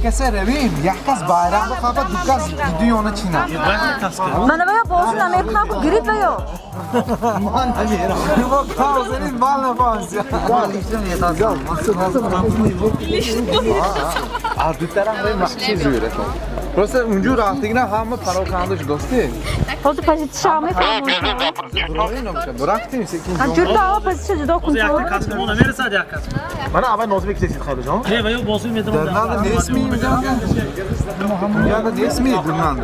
کسی رویم یک کس bayram بخوابه دو کس دیونه چینه من باید بازی نمیکنم که گرید بیا من نمیرم با کازنین بال نفانسی از دو طرف بریم مخشی زویره просто اونجور رفتگی نه همه پراکندش دوستی حاضر پازیت شامه فرمون رفتیم سکین همجور دعوا پازیت جدا کن من اول نازمی کسی خیلی جان نه ولی بازی میدم درنده نسمی میدم یا da نسمی درنده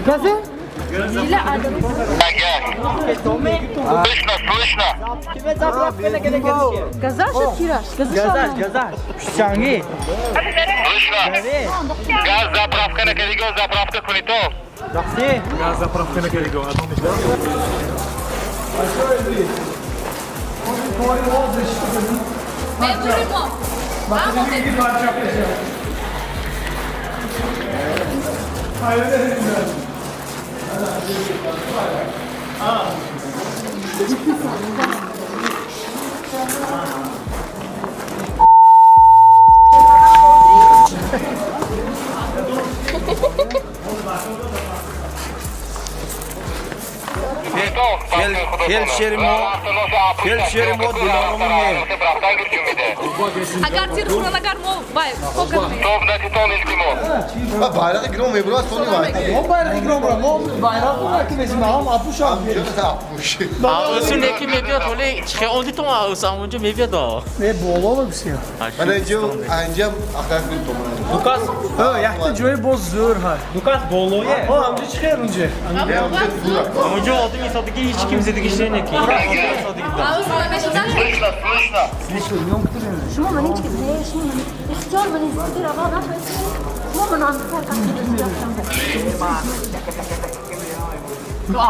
گازه؟ Ile adam. Слышно. Тебе заправка на гелике. Газаш тираж, Газаш. Шанги. Слышно. Газ заправка на гелике, заправка кунито. Жақсы. Gaz zapravka na geligo. Ben durumum. Vamos Felşerimo dilanımı Agar tirxura agar mo bay ko'katni. Bayrağı İgra mebruz sonu var. O bayrağı İgra mebruz bayrağı var ki bizim ham apuş abi. ağustos neki mebiyor tole çıkıyor onu to ağustos amunca mebiyor da Ne bol olur bir şey. Ben önce akar bir tomar. Lukas Ha yakta joy boz zor ha. Lukas bolo ye Ha amca çıkar önce. amunca oldu insandaki hiç kimse de işlerine ki Ağustos beşinden شما من هیچ کسی شما من اختیار من استیر آقا نفس شما من آن کار کنم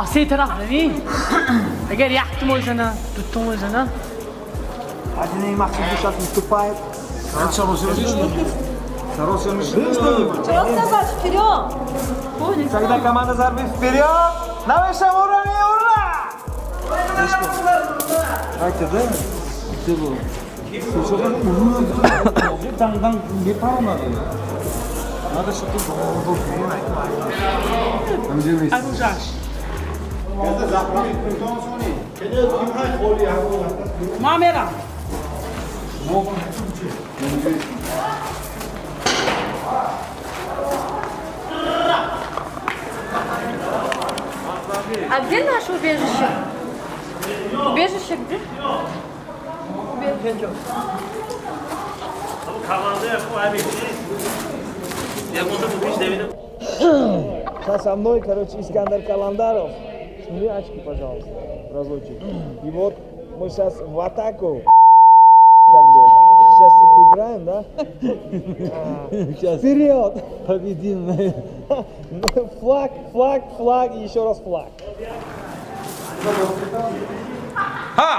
آسه طرف روی اگر یختم وزنه دوتم وزنه Один и Максим сейчас выступает. Раньше چرا نزد вперед Когда команда зарбит вперед, на высшем уровне, ура! Давайте, да? Где был? Там не пару надо. Надо, чтобы был Там где вместе. مامرا А где наше убежище? Убежище где? Убежище. Сейчас со мной, короче, Искандер Каландаров. Сними очки, пожалуйста, разочек. И вот мы сейчас в атаку. Как бы. Сейчас играем, да? Вперед! Победим! Флаг, флаг, флаг и еще раз флаг. Ha!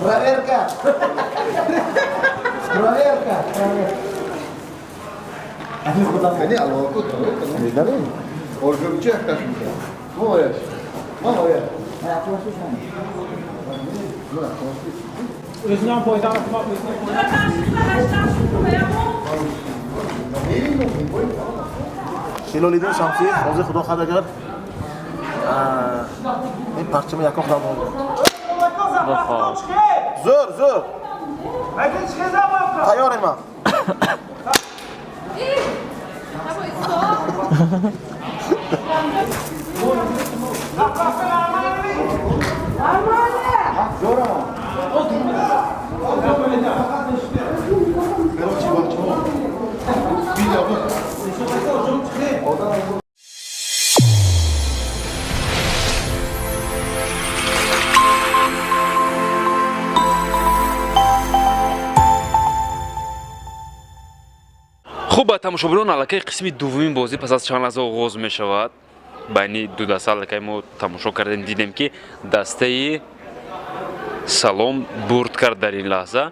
Проверка! Проверка! Hani Allah'u Ne demek? Orada bir şey yaklaşmış. Ne oluyor? Ne oluyor? özünden poydan atmak شیلو لیدن شمسی بازی خدا خدا کرد این پرچم یکم خدا بود زور زور تیاریم ما خوب تماشاگران علاقه قسمی دومین بازی پس از چند لحظه آغاز می شود. بین دو دسته که ما تماشا کردیم دیدیم که دسته سلام برد کرد در این لحظه،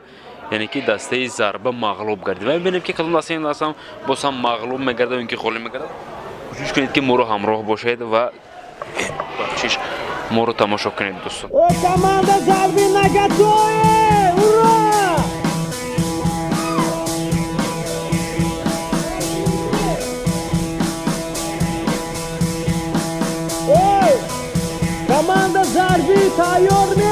یعنی که دسته ضربه مغلوب گردید. و می‌بینیم که کدوم دسته این دسته باز هم مغلوب می‌گرده و اینکه خالی می‌گرده. کوشش کنید که ما رو همراه باشید و بخشش моро тамошо кунед дӯстон. Команда зарби наготове! Ура! Эй! Команда зарби тайёрми?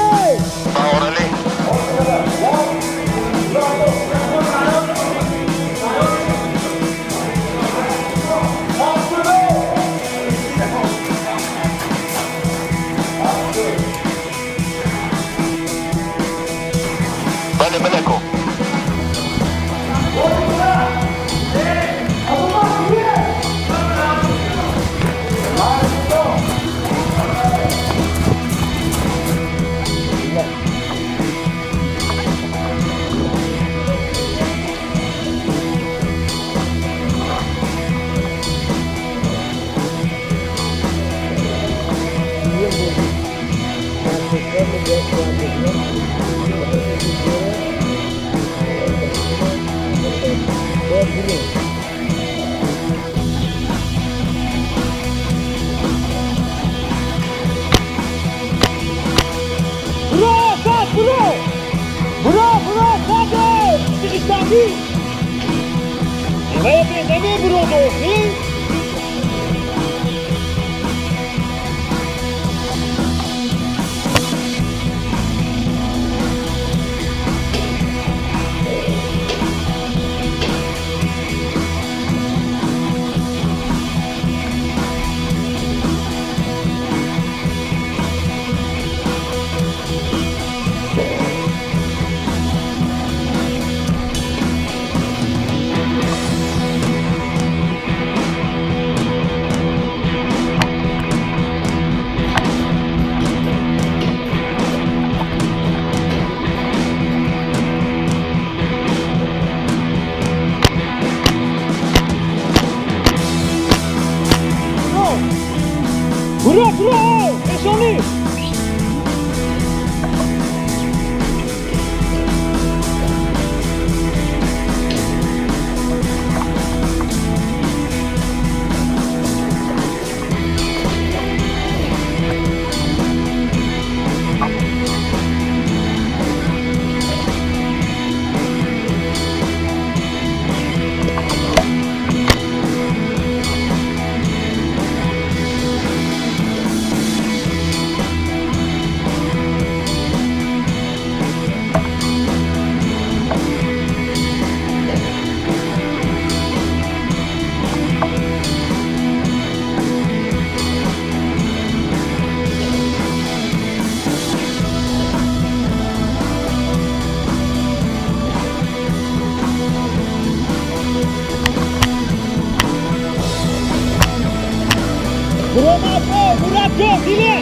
Murat go, dile!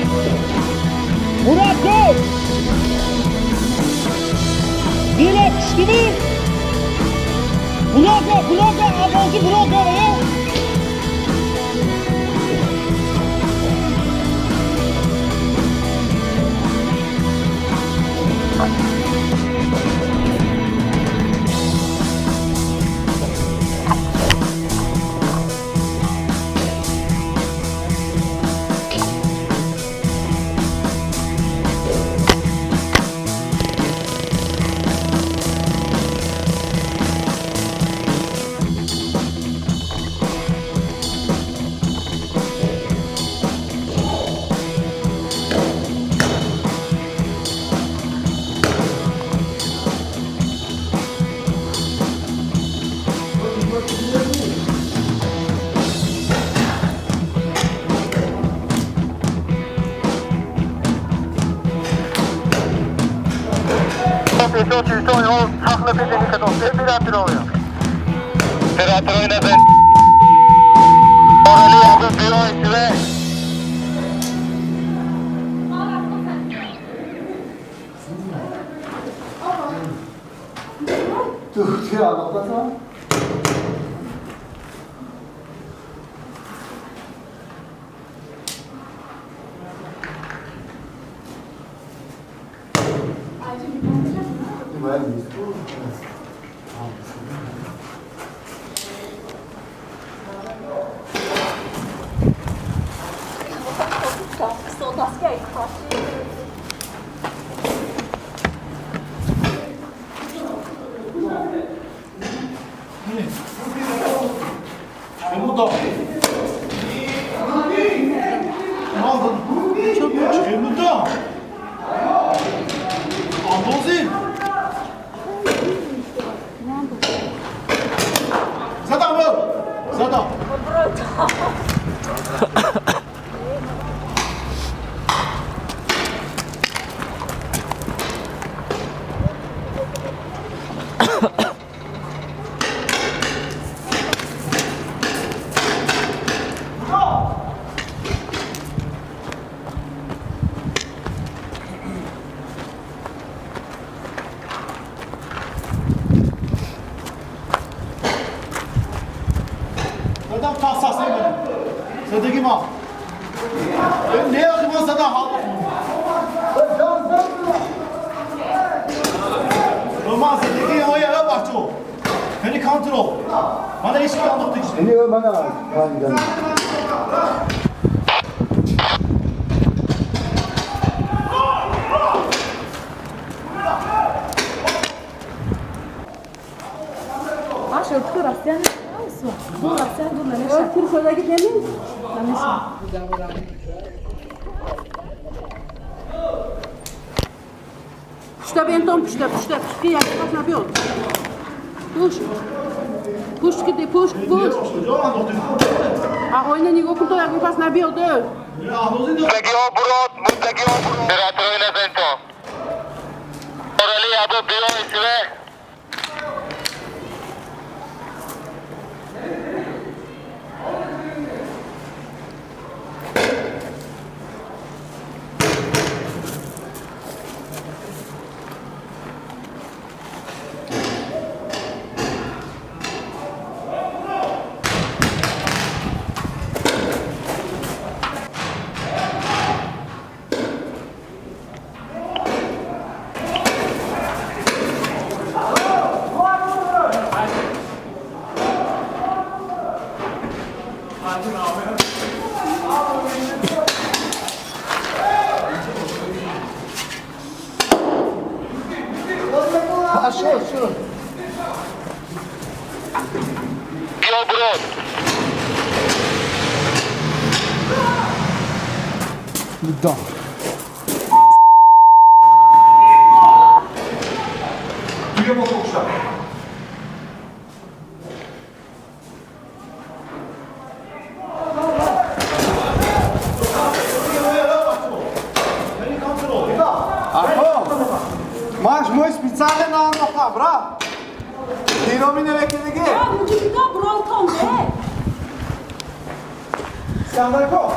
Murat go! Dile, pişti mi? Bloga, avazı bloga ya! Soldat skate. Push benton, push. Qiyam, qatna bu. Push kidi, push. A oyna niego kunto jak pas na bio do. Mutlaki obrot. Operator oyna bento. Orali abo bio isve. Masz mój specjalny na nocha, bra. Nie robi nie lepiej nie gie. Musi to bronką, nie? Skandalko.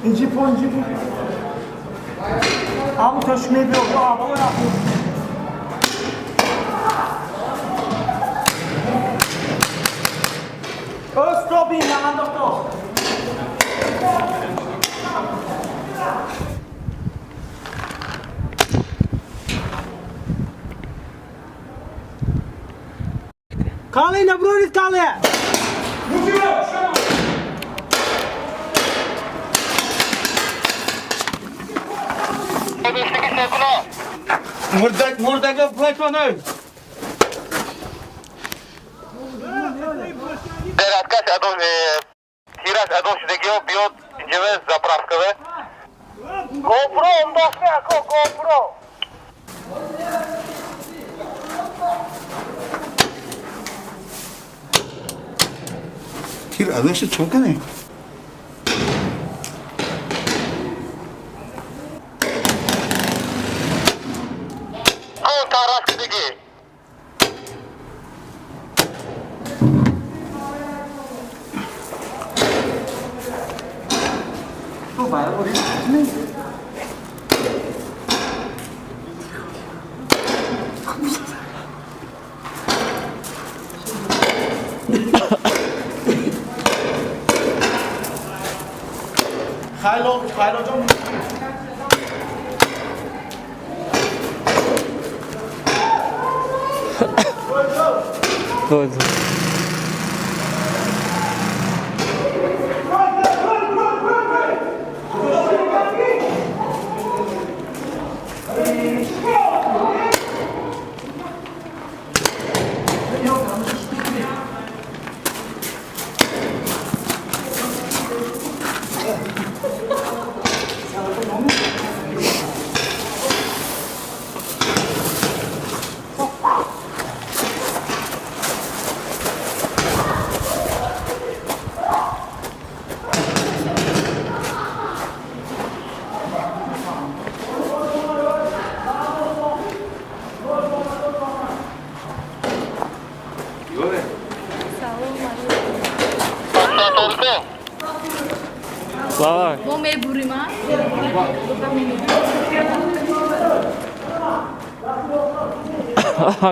İnci po. Am też nie było, Östrobi na doktor. Kale na broj kale. دوستگی سکنا Murdaka plakonu. Деряткаш адон Хираш адон шудеги биод инжеве заправкаве GoPro ондохте ако GoPro Hir adamsı çok ne? Al tarak şudеги Haylo John. Doğru. Слава. Vou me burimar.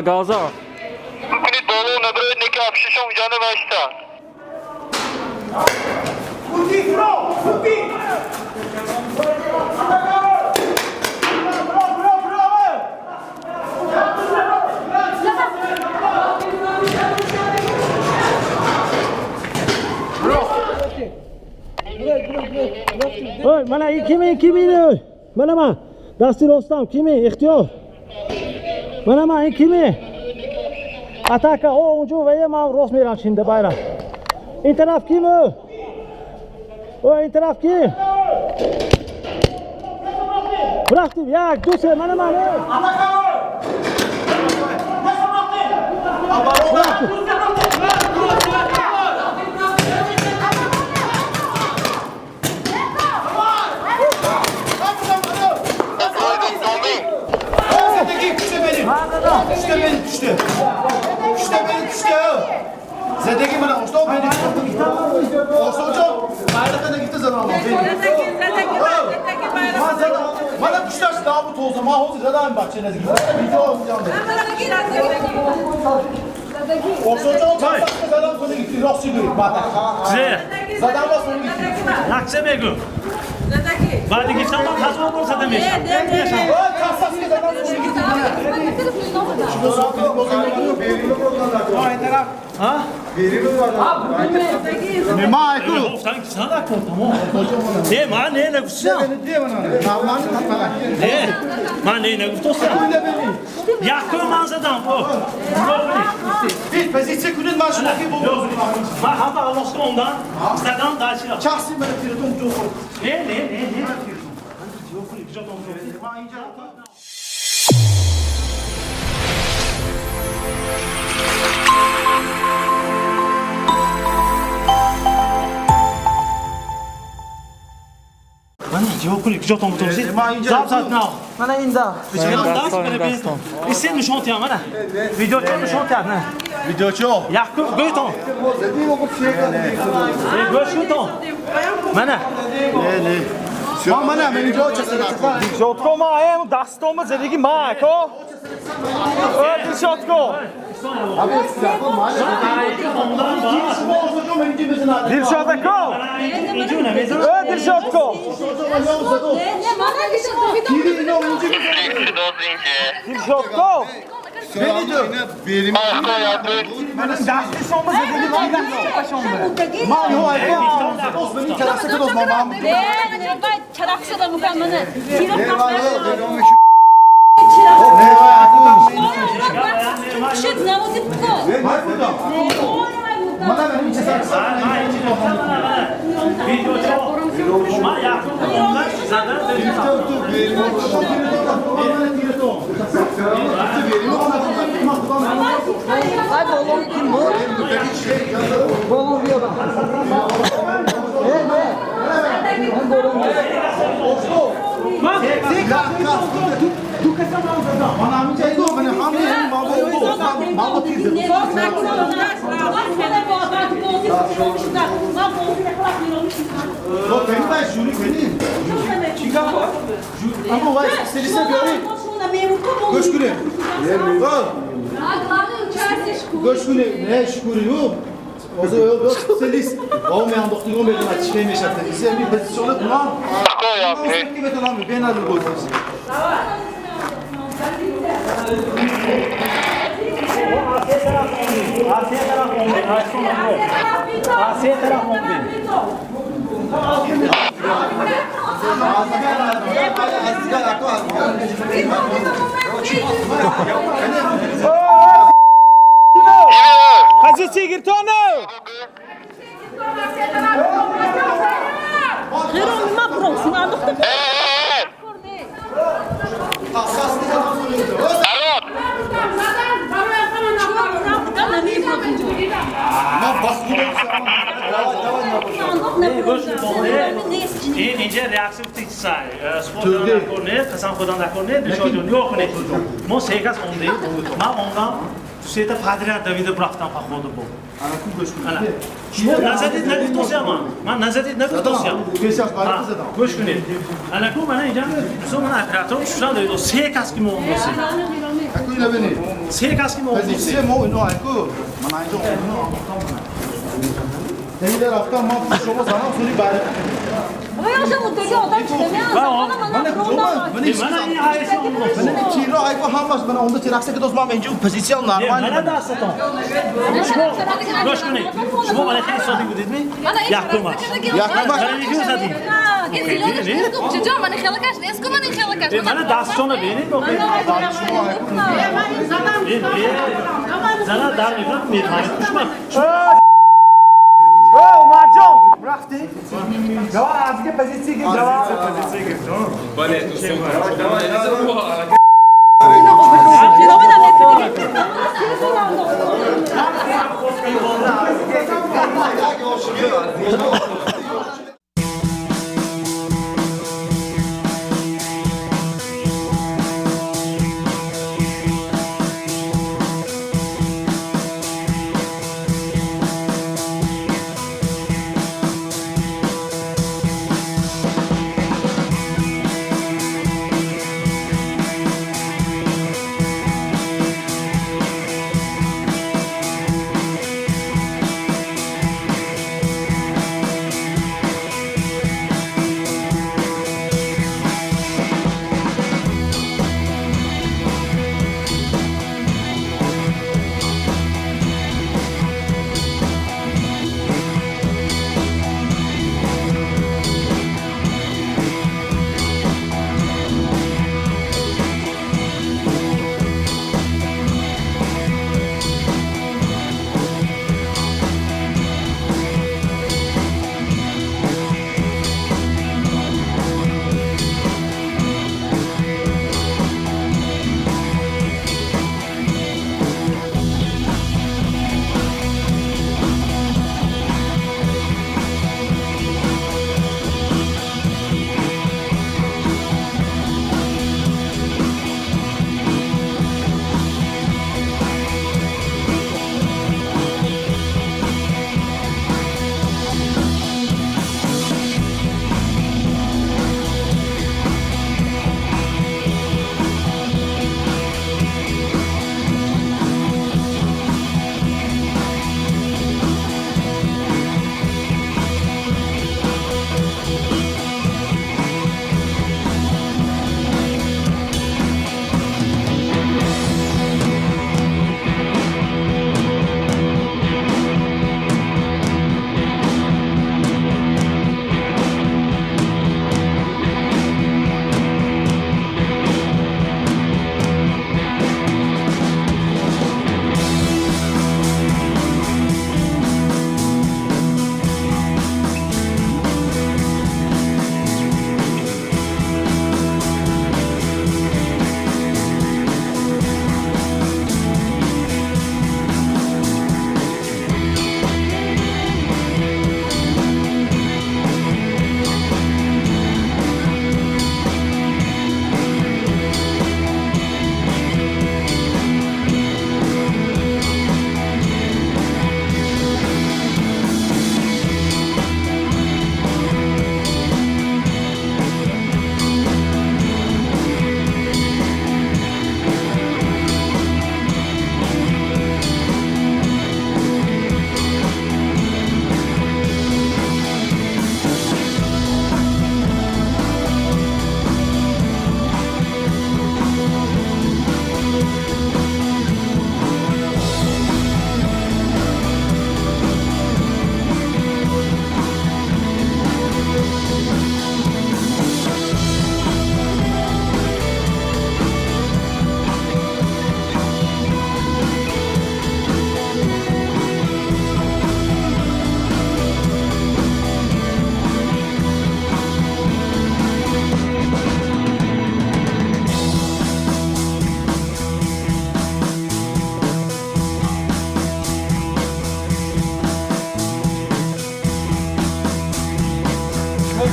Gaza. Kuni dolu nadroid neki afşişon canı başta Oy, mana kimi? Mana ma. Dasti Rostam kimi? İhtiyar. Mana ma kimi? Ataka o uncu ve yemam Ros miram şimdi bayram. İn taraf kim o? O in taraf kim? Bıraktım ya, duse mana ma ne? Zedeki bana usta o beni. Usta hocam. Bayrakta da gitti zaten. Bana kuşlar daha bu tozla. Mahvozu zaten bahçene gitti. Video olacağım. Usta hocam çarpakta zaten konu gitti. Yok çıkıyor. Zaten bas konu gitti. Nakse begu. Badi gitsen bak nasıl olursa demiş. Kasası zaten konu gitti. Şurada sağ kılık bozanlar. Verili bozanlar. Vay taraf. Ha? Verili var. Ne maykul. Sana da korktum. Ne ma ne kusuyor? Ne bana? Normal tatmalar. Ne? Ma ne kusuyor? Yakın manzadan bu. Bir pozisyonu kunun maaşına ki bu. Ma hatta Allah'tan ondan. Sadan da açıyor. Şahsi ben firtum çok. Ne? Mana jokuli kujotong tosi. Zapsat now. Mana inda. Isin nishontiya mana. Videocho nishontiya. Videocho. Yakub goyton. Goyton. Mana. Ne? Mana beni jo çesene. Jotko ma em dastomu zedegi ma ko. Ödül jotko. Abi yapalım mı? Dilshotko. Dilshotko. Dilshotko. Beni diyor. Benim Dasti somos zedegi ma. Ma yo ay. Os beni kerasa kadar mamam. çıraksa da mükemmel. Çırak Kuşet namazı bu. Bana benim için sen video çok. Ma yakın onlar zaten Позиции Гертона! Heron ma bronz, na nokta. این اینجا ریاکسیو تیکسای سپورت نکنه قسم خدا نکنه دشوارجون yok کنه ما سه کس اونده ما اونم سه پادری دوید برافتم خود بو شما نزدید نگفت توصیه من نزدید نگفت توصیه گوش کنید الان کو من اینجا سو من اپراتور شدم دوید سه کس کی مو اونده سه کس کی مو اونده سه مو اینو ایکو من اینجا Neyle raftan mahsus olmaz ama suni bari. Ama yaşam öteki adam çıkıyor. Bana niye hayırsı olmaz? Bana kilo ayko hamas bana onda tiraksa ki dostum bence pozisyon normal. Bana da asıtan. Goş کنید. شما برای خیلی سادی بودید می؟ یحکومش. برای یکی سادی. چجا من خلقش نیست که من خلقش. من دستشون بینید بخیر. زنا در میکنم میخواید. Marjon! Rafti? Jawab आज के पोजीशन की जवाब Bale, tu sei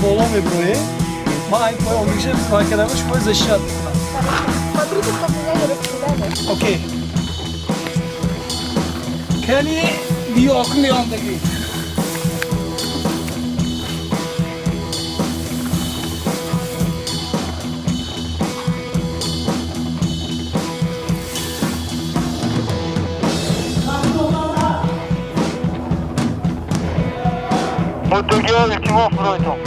بالا میبروی ما این پای آمیشه کار کردم شما زشت اوکی کلی بیاک میاندگی Mutluluğa ultimo Freud'um.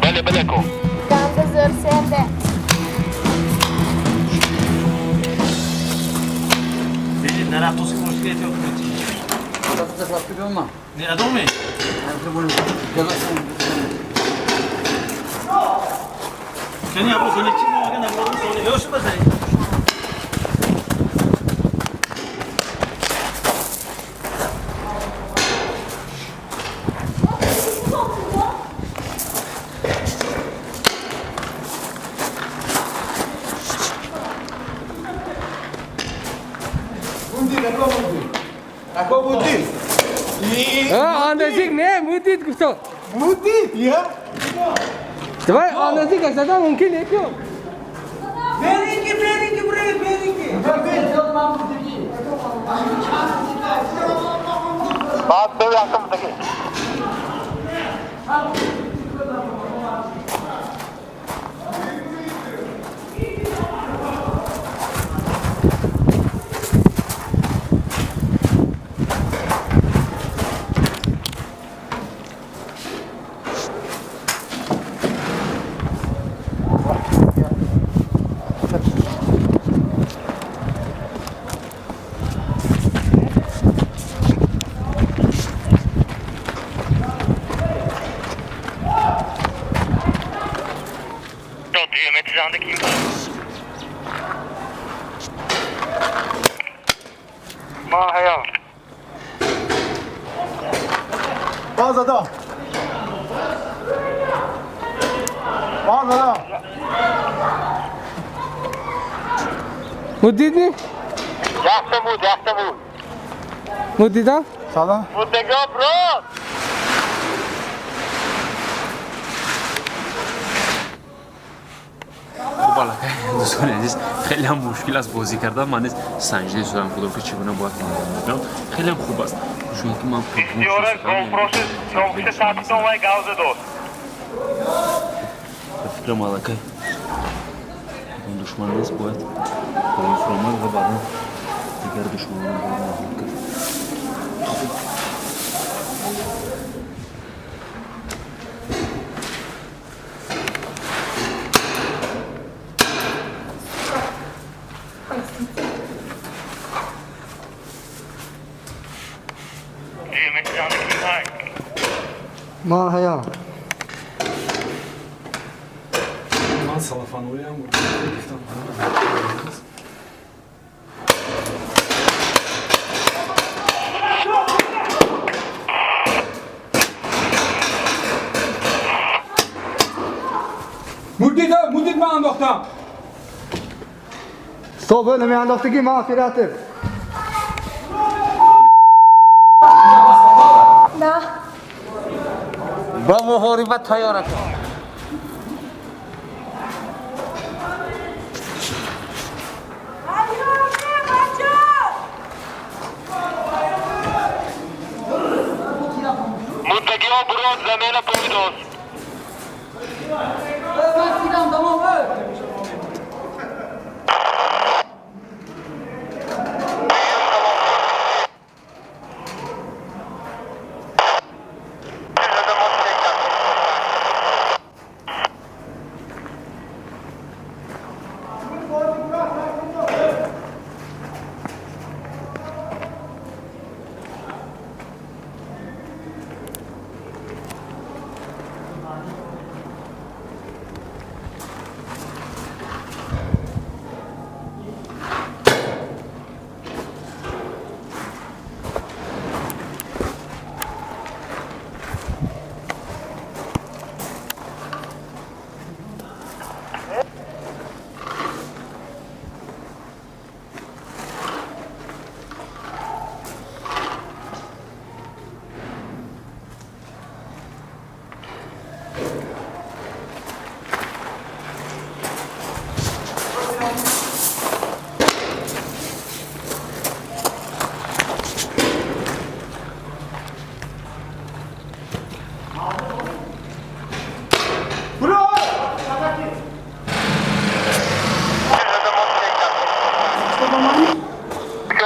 Bele beleko. Gamze zor sende. Dedi nereye tosu konuşuyor yok. Ne adam mı? Seni yapma seni kim o gene bu seni yoşma seni. اندازه نه مدید گفتم مدید یا давай اندازه که زدن ممکنه که برینگی برینگی Saat 5 yakınındaki. ما هيا Bazada. Bazada. مدید نی yaxshi بود مدید ها Salam. mutluluğa bro خب حالا دوستان عزیز خیلی هم مشکل است بازی کردن من از سنجیده شدم خودم که چگونه باید بازی خیلی هم خوب است چون که من istiyoruz kompromisiz kompromisiz sakin olmayı gavze dost فکرم علاقه اون دشمن نیست باید برای فرمان و بعدا دیگر دشمن رو باید نبود کرد ما هیا من salafan oraya mı? مدید من انداختم. صبح نمی انداختگی مغفرته نه با محاربت تیاره کن mutluluğa bro zemine poi dost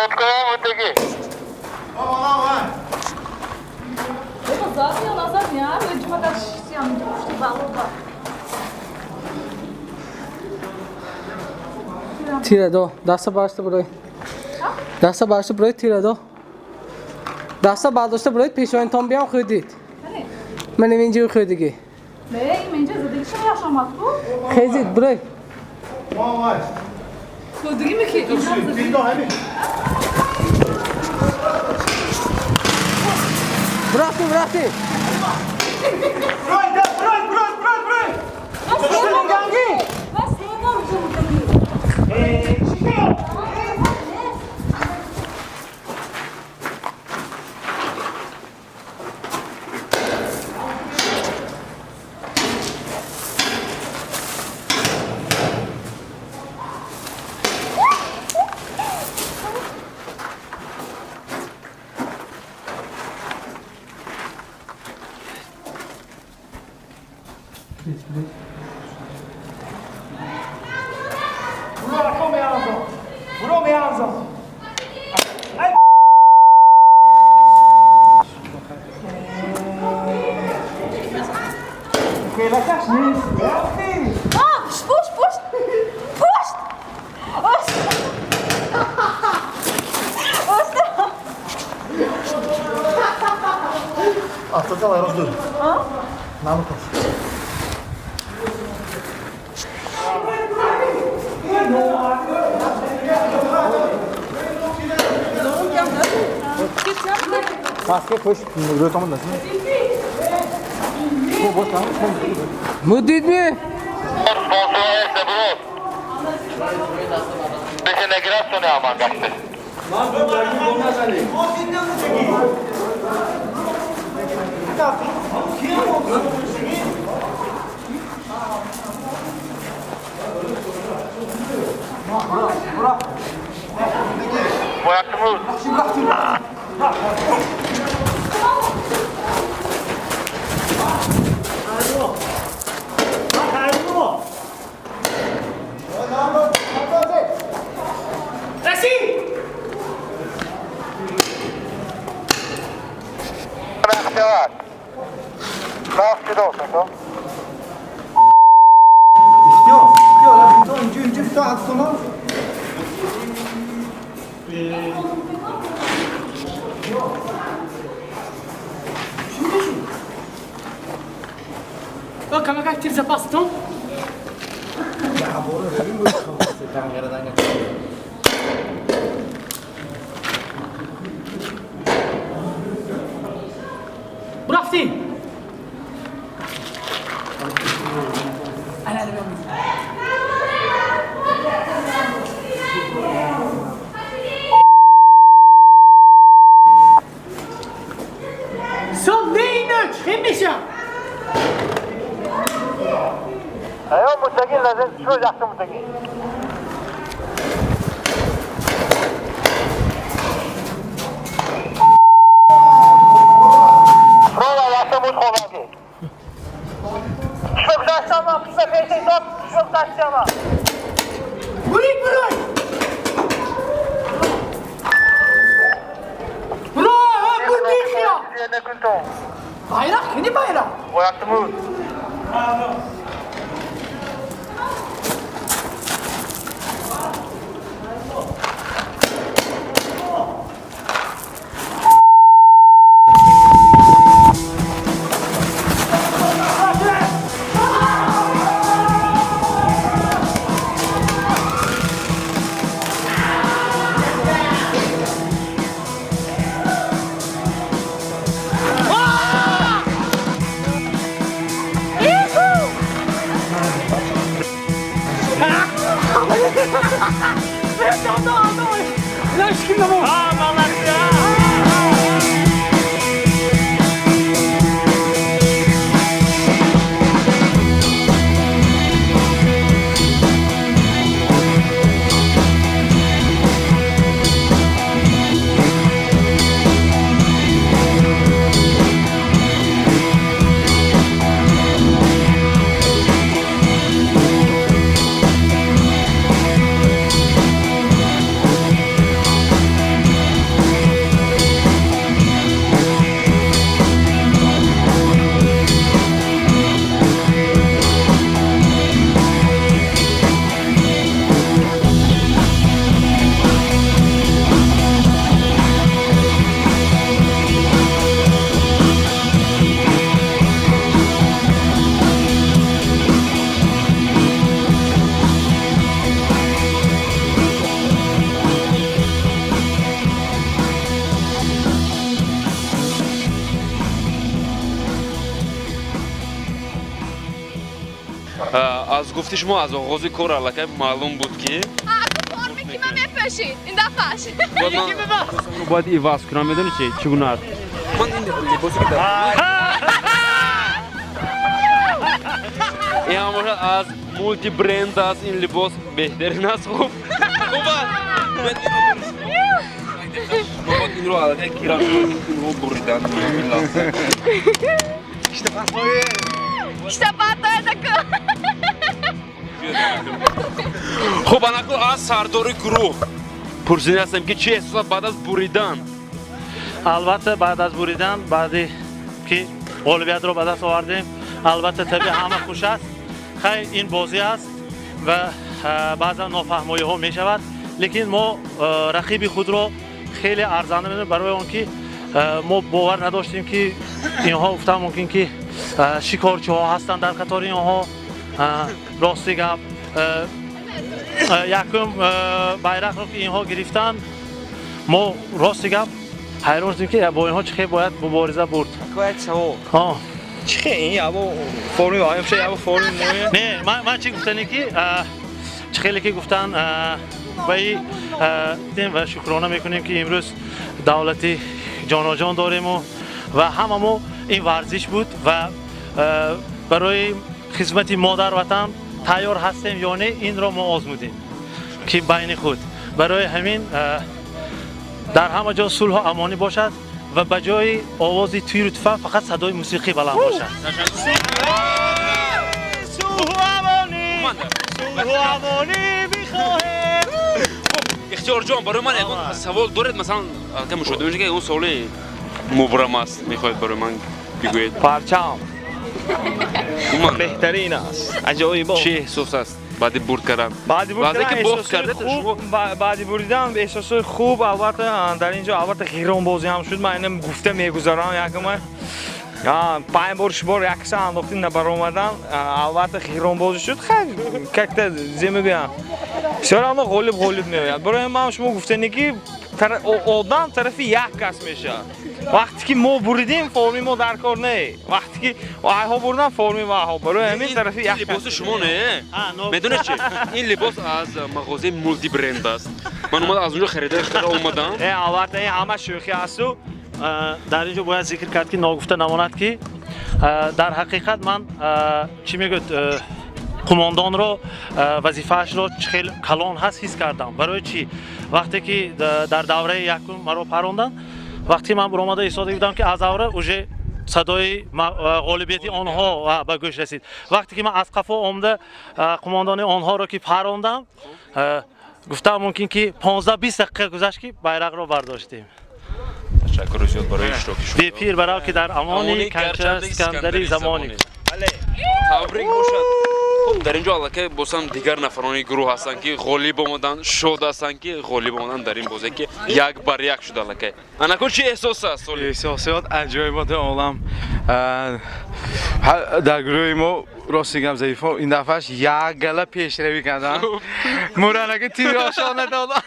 Откроем вот такие. Это задняя, она задняя. Люди пока всем балуга. Tira do. Dasta başta burayı. Dasta başta burayı tira do. Dasta başta burayı peşoyn tam بیام خودید. من اینجوری خود دیگه. نه اینجا زدگی چه yaşamak bu? خیزید برای. Zedgی mi ki? Bıraktı bıraktı. Maske koş, rötamın nasıl? Bu boş lan. Müddet mi? Bize ne girer sonra aman kaptı. Bıraktım. Comment tu les as pas ton? Brafti. ايوه متجهين لازم شو احسن متجهين رولا واسه بود خونگی شوک داشتم پیش پیش داد شوک داشتم برید برای برای بودی خیا ne kuntum bayrak yeni bayrak bıraktım از گفتی شما از آغاز کار علاقه معلوم بود که فرمی که من میپشید این دفعش باید ایواز کنم میدونی چگونه است من این لباسی که دارم این همه از مولتی برند است این لباس بهترین است خوب این رو علاقه کیرم این رو بریدن işte patladı خب انا از سردار گروه پرسیده هستم که چه احساس بعد از بریدن البته بعد از بریدن بعدی که اولویت رو به دست آوردیم البته طبیعی همه خوش است خیلی این بازی است و بعضا نافهمایی ها می شود لیکن ما رقیب خود رو خیلی ارزنده میدونیم برای اون که ما باور نداشتیم که اینها گفتم ممکن که شکارچی ها هستند در قطار اینها راستی گپ یکم بیرق رو که اینها گرفتن ما راستی گپ حیران شدیم که با اینها چه باید مبارزه برد چه این ابو فرمی وایم شه ابو فرمی نه من چی گفتنی که چه خیلی که گفتن و شکرانه میکنیم که امروز دولتی جان داریم و همه ما این ورزش بود و برای خدمت مادر وطن تیار هستیم یا نه این را ما آزمودیم که بین خود برای همین در همه جا صلح و امانی باشد و به جای آواز تیر و تفنگ فقط صدای موسیقی بلند باشد صلح و امانی میخواهیم اختیار جان برای من سوال دارید مثلا که مشاهده میشه که اون سوال مبرم است میخواید برای من بگویید پرچم بهترین است عجایب چه احساس است بعد برد کردن بعد که باخت کرده شما بعد بریدن احساس خوب البته در اینجا البته خیران بازی هم شد من اینم گفته میگذارم یکم پنج بار شبار یکسان انداختین نبر اومدن البته خیران بازی شد خیلی ککته زمگم سرانو غالب میاد برای من شما گفتنی که آدم طرف یک کس میشه وقتی که ما بریدیم فرمی ما در کار نه وقتی که ها بردن فرمی ها برای همین طرف یک لباس شما نه میدونید چه این لباس از مغازه مولتی برند است من اومدم از اونجا خریده اومدم البته این همه شوخی است در اینجا باید ذکر کرد که ناگفته نماند که در حقیقت من چی میگوید قماندان رو وظیفه‌اش رو خیلی کلان هست حس کردم برای چی وقتی که در دوره یکم مرا پروندن وقتی من برآمده ایستاده بودم که از دوره اوجه صدای غالبیتی آنها به گوش رسید وقتی که من از قفا آمده قماندان آنها رو که پروندم گفتم ممکن که 15-20 دقیقه گذشت که بیرق رو برداشتیم تشکر زیاد برای اشتراک شما پیر برای که در امانی کنچه اسکندری زمانی تبریک باشد خب در اینجا علاقه باسم دیگر نفرانی گروه هستند که غالب آمدن شد هستند که غالب آمدن در این بازی که یک بر یک شد علاقه انا چه احساس است احساسات عجایبات عالم در گروه ما راستی گم ضعیفا این دفعهش یک گله پیشروی کردن مورانه تیر آشان ندادن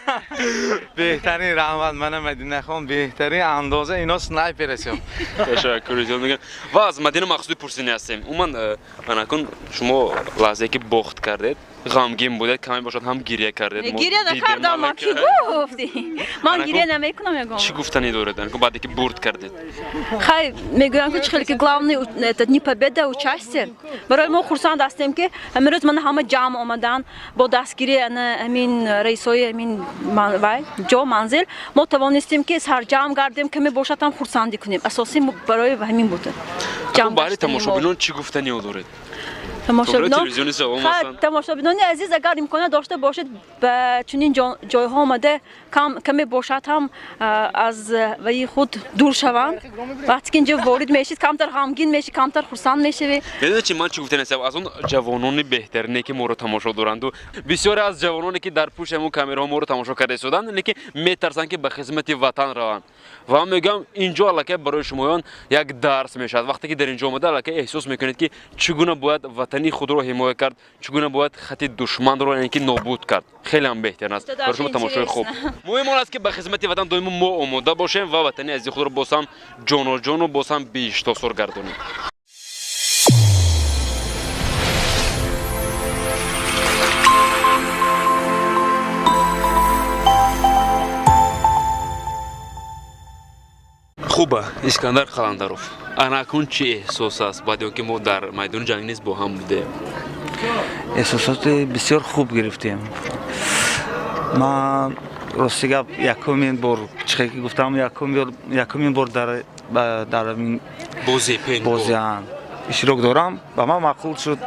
بهترین رحمت من مدینه خان بهترین اندازه اینا سنایپر است تشکر زیاد میگم و از مدینه مقصود پرسیدن هستیم انا کن شما لحظه که باخت کردید غمگین بودید کمی باشد هم گریه کردید گریه نکردم ما کی گفتی من گریه نمیکنم میگم چی گفتنی دارید انکو بعدی که برد کردید خیلی میگویم که خیلی главный дни победы участие برای ما خرسند هستیم که امروز من همه جمع آمدن با دستگیری امین رئیسای امین جا منزل ما توانستیم که سرجم گردیم که می باشد هم خرسندی کنیم اساسی برای همین بود جمع برای تماشابینان چی گفتنی دارید تماشابینان عزیز اگر امکان داشته باشید به چنین جایها آمده کمی باشد هم از وی خود دور شوند وقتی که اینجا وارد میشید کمتر غمگین میشید کمتر خرسند میشید میدونید چی من چی گفتن هستم از اون جوانان بهترینه که ما رو تماشا دارند و بسیاری از جوانانی که در پشت همون کامera ما رو تماشا کرده شدن اینه که میترسن که به خدمت وطن روند و من میگم اینجا علاقه برای شمایان یک درس میشد وقتی که در اینجا اومده علاقه احساس میکنید که چگونه باید وطنی خود رو حمایت کرد چگونه باید خط دشمن رو یعنی که نابود کرد خیلی هم بهتر است برای شما تماشای خوب مهم است که به خدمت وطن دائم ما آماده باشیم و وطنی عزیز خود رو باسم جان و باسم بیش تا سر گردونیم خوبه اسکندر قلندروف اناکون چی احساس است بعد اینکه ما در میدان جنگ نیست با هم بوده احساسات بسیار خوب گرفتیم من راستی یکمین بار چه که گفتم یکمین بار در این بازی اشتراک دارم و من معقول شد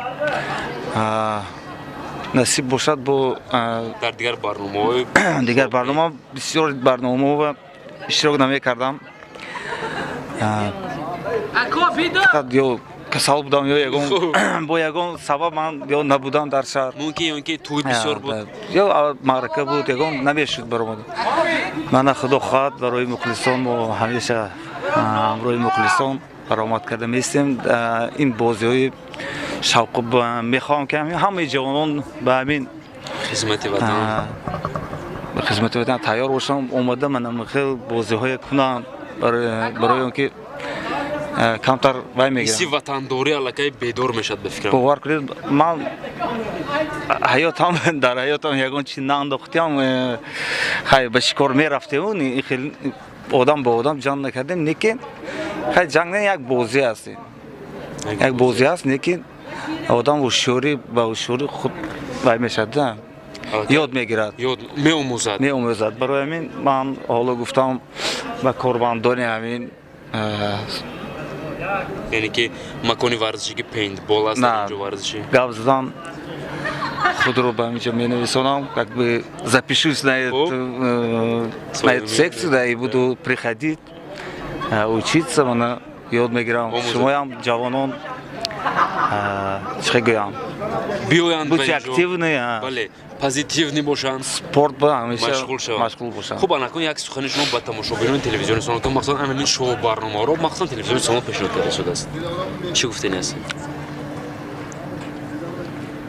نصیب باشد با در دیگر برنامه بسیار برنامه و اشتراک نمی‌کردم فقط یا کسال بودم یا یگان با یگان سبب من یا نبودم در شهر ممکن توی بسیار بود یا معرکه بود یگان نمیشد برآمد من خدا خواهد برای مخلصان و همیشه همراه مخلصان برآمد کرده میستیم این بازی‌های شوق میخوام که همه جوانان به همین خدمت وطن تیار باشم اومده من خیلی بازی‌های کنم برای اینکه کمتر وای میگیرم سی وطنداری علاقه بیدار میشد به فکرم باور کنید من حیاتم در حیاتم یگان چیز نانداختم خیلی به شکار میرفتیم خیلی آدم با آدم جنگ نکردیم لیکن خیلی جنگ نه یک بازی است یک بازی است لیکن آدم هوشیاری با هوشیاری خود وای میشد یاد میگیرد یاد میآموزد برای همین من حالا گفتم با قرباندانی همین یعنی که مکانی ورزشی که پینتبال است اینجا ورزشی گپ زدن خود رو به اینجا می‌نویسونم как бы запишусь на эту секцию да и буду приходить учиться من یاد میگیرم شما هم جوانان چه گویم будьте активны بله позитивní باشند спорт با همیشه مشغول باشند خب الان یک سخنی شما با تماشاگران تلویزیون سالن که مخصوصا همین شو برنامه رو مخصوصا تلویزیون سالن پیشنهاد کرده شده است چی گفتین است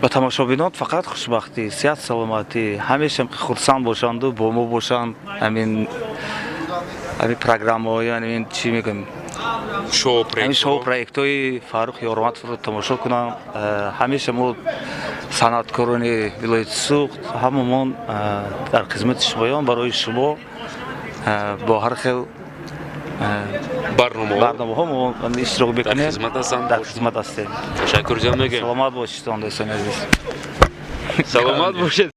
با تماشاگران فقط خوشبختی صحت سلامتی همیشه خرسند باشند و با ما باشند همین پروگرام های همین چی میگم شو پروژه فاروق یورماتوف رو تماشا کنم همیشه ما صنعتکاران ولایت سوخت هممون در خدمت شما برای شما با هر خیل برنامه ها ما اشتراک بکنیم در خدمت هستیم تشکر جان میگم سلامت باشید دوستان عزیز سلامت باشید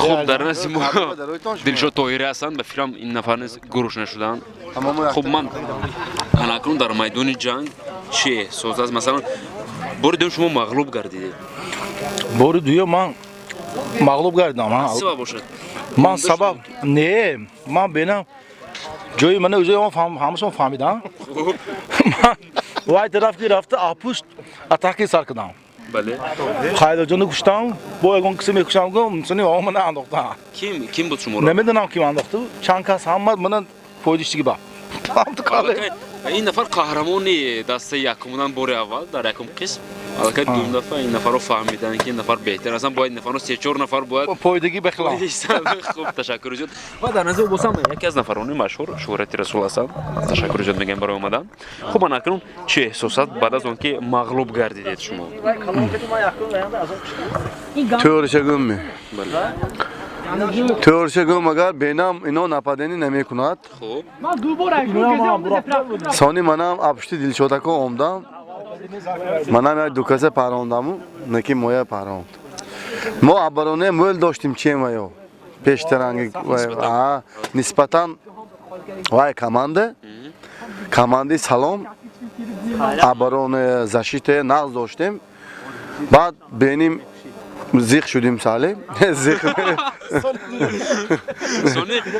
خب در نزد ما دلشاد طاهری هستند به فکرم این نفر نیز گروش نشدند خب من اکنون در میدان جنگ چه احساس است مثلا بار دوم شما مغلوب گردیدید بار دوم من مغلوب گردیدم سبب باشد من سبب نه من بینم جای من اوجای همشون فهمیدن من وای طرف کی رفته آپوشت اتاکی سر کردم بله خیلی جون کشتم با اون کسی میکشم گم مثلا اون من انداختم kim بود شما نمیدونم کی انداخته چند کس هم من پویدشتی با این نفر قهرمانی دسته یکمون بار اول در یکم قسم البته دوم دفعه این نفر رو فهمیدن که این نفر بهتر اصلا باید نفر رو 3-4 نفر باید پویدگی بخلام خوب تشکر جد و در نظر بوسم یکی از نفران مشهور شهرت رسول هستند تشکر جد میگم برای اومدن خب من اکنون چه احساسات بعد از اونکه مغلوب گردیدید شما تئوریشگم می تئوریشگم اگر بینم اینو نپادنی نمیکند خب ثانی منم ابشتی دلشوده کو اومدم منم یک دوکاسه پروندم نکی مویا پروند ما ابرونه مول داشتیم چه مایو پیشترانگ نسبتا وای کمانده سلام ابرونه защиты نقض داشتیم بعد بینیم زیخ شدیم ساله زیخ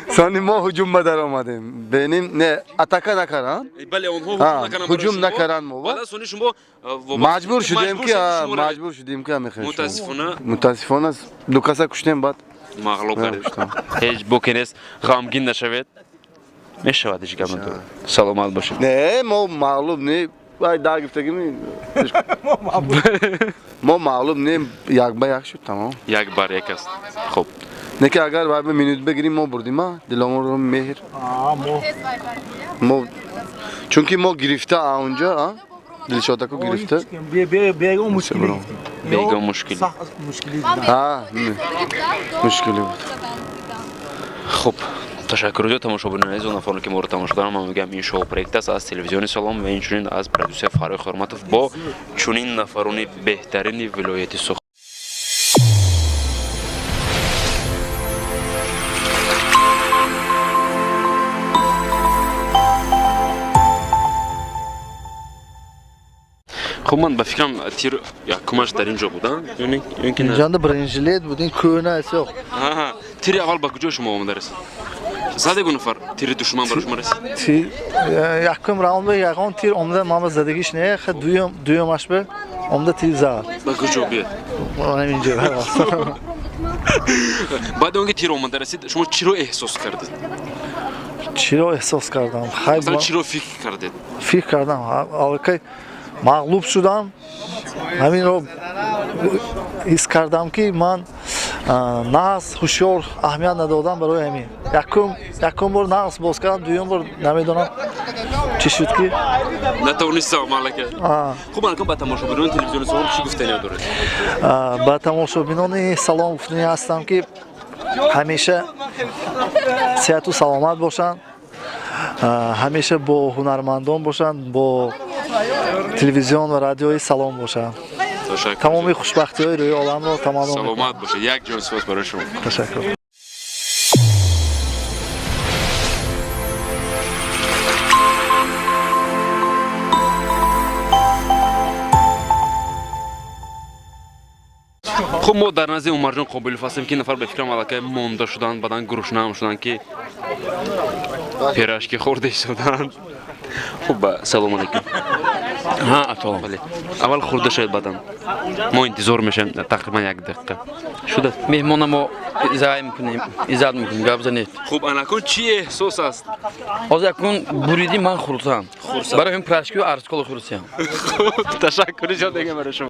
سانی ما هجوم به در آمدیم بینیم نه اتاکا نکردن بله اونها هجوم نکردن ما بعد سونی شما مجبور شدیم که متاسفانه دو کاسه کشتیم بعد مغلوب کردیم هیچ بکنیست غمگین نشوید میشود هیچ گمان تو سلامت باشید نه ما مغلوب نه وای دا گفتگی ما مغلوب نیم یک بار یک شد تمام یک بار یک است خب نه که اگر باید مینوت بگیریم ما بردیم ما دلمون رو مهر ما چون که ما گرفته اونجا دلشادکو گرفته بیگم مشکلی بیگم مشکلی مشکلی بود خب تشکر از تماشاگران عزیز و نفرانی که ما رو تماشا کردن. من میگم این شو پروژه است از تلویزیون سلام و اینچنین از پرودوسر فاروق یورماتوف با چنین نفرانی بهترین ولایت سخن. خب من به فکرم تیر یکمش در اینجا بودن اینجا برنجلیت بودین کونه اسو تیر اول با کجا شما اومده رسید؟ زده گونه نفر تیر دشمن برای شما رسید؟ تیر یکم راوند یکم تیر اومده ما زدگیش نه خد دویمش به اومده تیر زد با کجا بیاد؟ اینجا بعد اون که تیر اومده رسید شما چی رو احساس کردید؟ چی رو احساس کردم؟ مثلا چی رو فکر کردید؟ فکر کردم اوکی مغلوب شدم همین رو حس کردم که من نقص هوشیار اهمیت ندادم برای همین یکم بار نقص باز کردم دوم بار نمیدونم چی شد که نتونستم عمل کرد. خب الان با تماشاگران تلویزیون سلام چی گفتنی دارید؟ با تماشاگران سلام گفتنی هستم که همیشه صحت و سلامت باشن، همیشه با هنرمندان باشن، با تلویزیون و رادیوی سلام باشن. تمامی خوشبختی های روی عالم رو تمام سلامت باشه. یک جان سپاس برای شما. تشکر. خب ما در نزد عمر جان قابلیف هستیم که نفر به فکرم علاقه مونده شدن بعدن گروشنه هم شدن که پیراشکی خورده شدن. خب سلام علیکم. سلام علیکم. اول خورده شد بعدن ما انتظار میشیم تقریبا یک دقیقه شده. مهمان ما ایزای میکنیم ایزاد میکنیم گپ زنید. خب الان چی احساس است؟ از اکنون بریدی من خورسام برای این پراشکی و ارسکول خورسام. خب تشکر جان دیگه برای شما.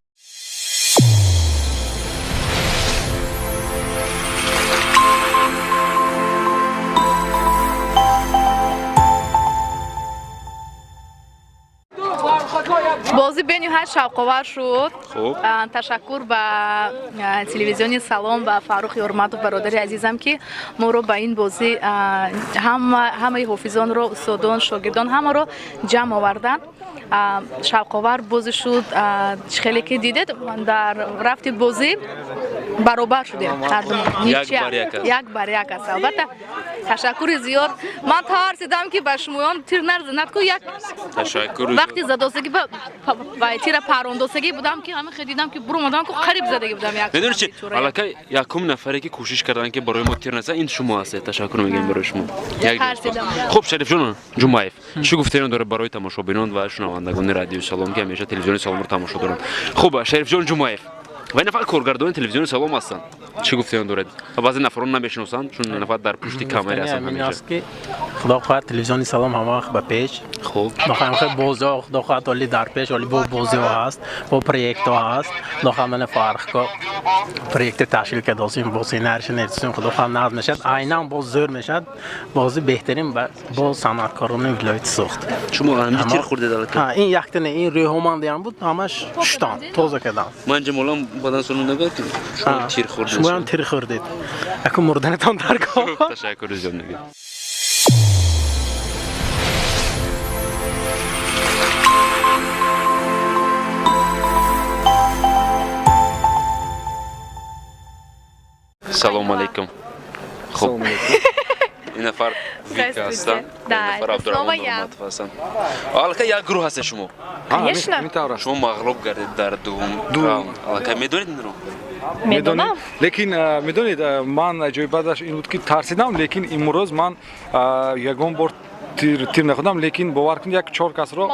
بازی بین هر شوق‌آور شد. خوب. تشکر به تلویزیون سلام و فاروق یورماتوف برادر عزیزم که ما رو به این بازی همه حافظان رو استادان شاگردان همه رو جمع آوردن. شوق‌آور بازی شد. خیلی که دیدید در رفت بازی برابر شدیم هر دو. یک بر یک است. البته تشکر زیاد. من ترسیدم که به شمایان تیر نزند که یک تشکر وقتی زداستگی با تیر پرونداستگی بودم که همه خدیدم که برو مدام که قریب زدگی بودم یک. میدونی چی؟ علاقه یکم نفری که کوشش کردن که برای ما تیر نزنه این شما هست. تشکر میگم برای شما. خب شریف جان جمعیف چی گفتین داره برای تماشاگران و شنوندگان رادیو سلام که همیشه تلویزیون سلام رو تماشا دارن. خب شریف جان جمعیف و نفر کارگردان تلویزیون سلام هستن. چی گفتین دارید؟ بعضی نفران نمیشناسن چون نفر در پشت کامera هستن همیشه. خدا خواهد تلویزیون سلام همه وقت به پیش. خوب. داخل بازی خدا خواهد ولی در پیش ولی با بازی ها هست، با پروژه ها هست. داخل من فارغ که پروژه تشکیل کرده هستیم با سینارش نرسیم خدا خواهد نازم میشد. عیناً با زور میشد. بازی بهترین با صنعتکاران ولایت ساخت. شما هم تیر خوردید البته. این یک تنه این روحمندیان بود همش شتان تازه کردم. من جمالم بدن سرون نگفتم. شما تیر خوردید. شما هم تیر خوردید. اکو مردنتان درگاه. تشکر جان میگم. سلام علیکم. خب این نفر ویکا هستن. نفر عبدالرحمن یورماتوف هستن. البته یک گروه هست شما. شما مغلوب کردید در دوم. البته میدونید رو. میدونم. لیکن میدونید من جای بعدش این بود که ترسیدم لیکن امروز من یگان بار تیر نخوردم لیکن باور کنید یک 4 کس رو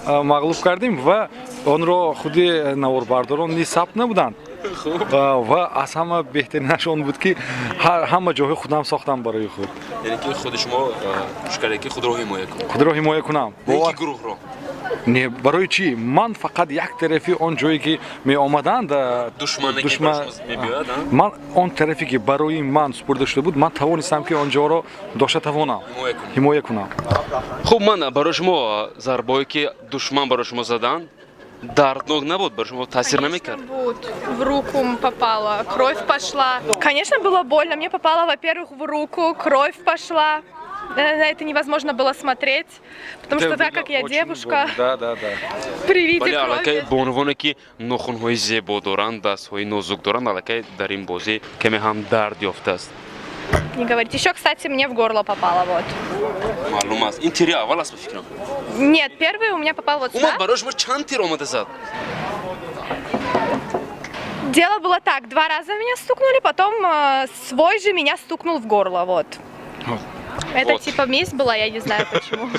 مغلوب کردیم و آن رو خود نواربرداران نیز ثبت نبودند. و از همه بهترینش اون بود که همه جای خودم ساختم برای خود. یعنی که خود شما کوشش کردید که خود رو حمایت کنید. خود رو حمایت کنم. با گروه رو. Не, барои чӣ? Ман фақат як тарафи он ҷое ки меомаданд ман он тарафе ки барои ман супурда шуда буд, ман тавонистам ки он ҷоро дошта тавонам ҳимоя кунам. Хуб, ман барои шумо зарбое ки душман барои шумо задан дарднок набуд, барои шумо таъсир намекард? В руку попала, кровь пошла. Конечно, было больно. Мне попало, во-первых, в руку, кровь пошла. На это невозможно было смотреть, потому что так как я девушка, при виде крови... Бонвоне ки нохунҳои зебо доранд, дастҳои нозук доранд, аллакай дар ин бозӣ каме ҳам дард ёфтааст. Не говорите. Еще, кстати, мне в горло попало, вот. Маълум аст. Ин тири аввал аст ба фикрам? Нет, первый у меня попал вот сюда. Барои шумо чанд тир омада зад? Дело было так, 2 раза меня стукнули, потом свой же меня стукнул в горло, вот. Это типа месть была, я не знаю почему.